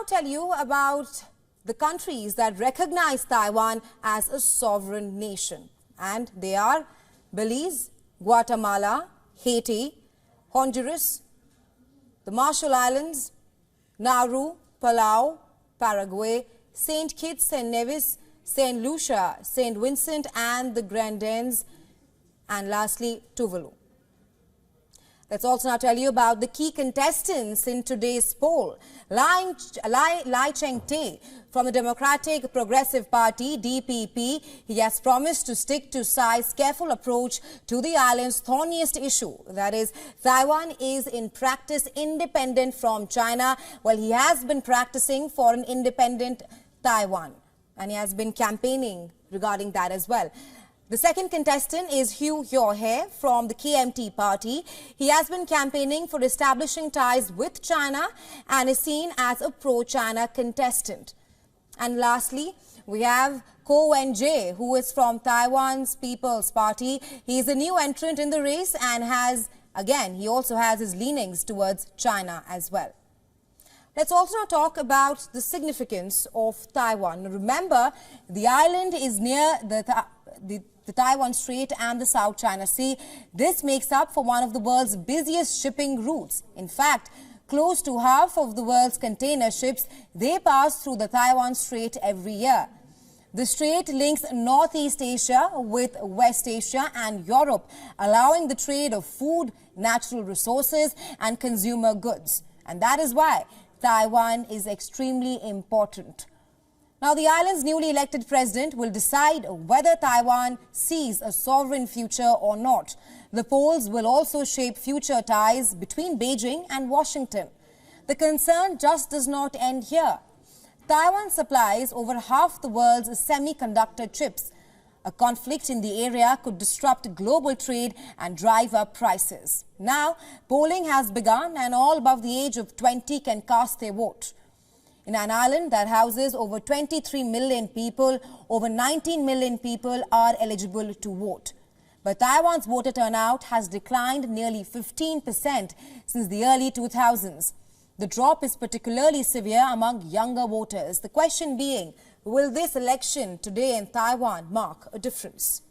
now tell you about the countries that recognize Taiwan as a sovereign nation. And they are Belize, Guatemala, Haiti, Honduras, the Marshall Islands, Nauru, Palau, Paraguay, St. Kitts and Nevis, St. Lucia, St. Vincent and the Grenadines, and lastly, Tuvalu. Let's also now tell you about the key contestants in today's poll. Lai Ching-te from the Democratic Progressive Party, DPP, he has promised to stick to Tsai's careful approach to the island's thorniest issue. That is, Taiwan is in practice independent from China, while he has been practicing for an independent Taiwan. And he has been campaigning regarding that as well. The second contestant is Hugh Hyo-hae from the KMT party. He has been campaigning for establishing ties with China and is seen as a pro-China contestant. And lastly, we have Ko Wen-jae, who is from Taiwan's People's Party. He is a new entrant in the race and he also has his leanings towards China as well. Let's also now talk about the significance of Taiwan. Remember, the island is near the Taiwan Strait and the South China Sea. This makes up for one of the world's busiest shipping routes. In fact, close to half of the world's container ships, they pass through the Taiwan Strait every year. The strait links Northeast Asia with West Asia and Europe, allowing the trade of food, natural resources and consumer goods. And that is why Taiwan is extremely important. Now, the island's newly elected president will decide whether Taiwan sees a sovereign future or not. The polls will also shape future ties between Beijing and Washington. The concern just does not end here. Taiwan supplies over half the world's semiconductor chips. A conflict in the area could disrupt global trade and drive up prices. Now, polling has begun and all above the age of 20 can cast their vote. In an island that houses over 23 million people, over 19 million people are eligible to vote. But Taiwan's voter turnout has declined nearly 15% since the early 2000s. The drop is particularly severe among younger voters. The question being, will this election today in Taiwan mark a difference?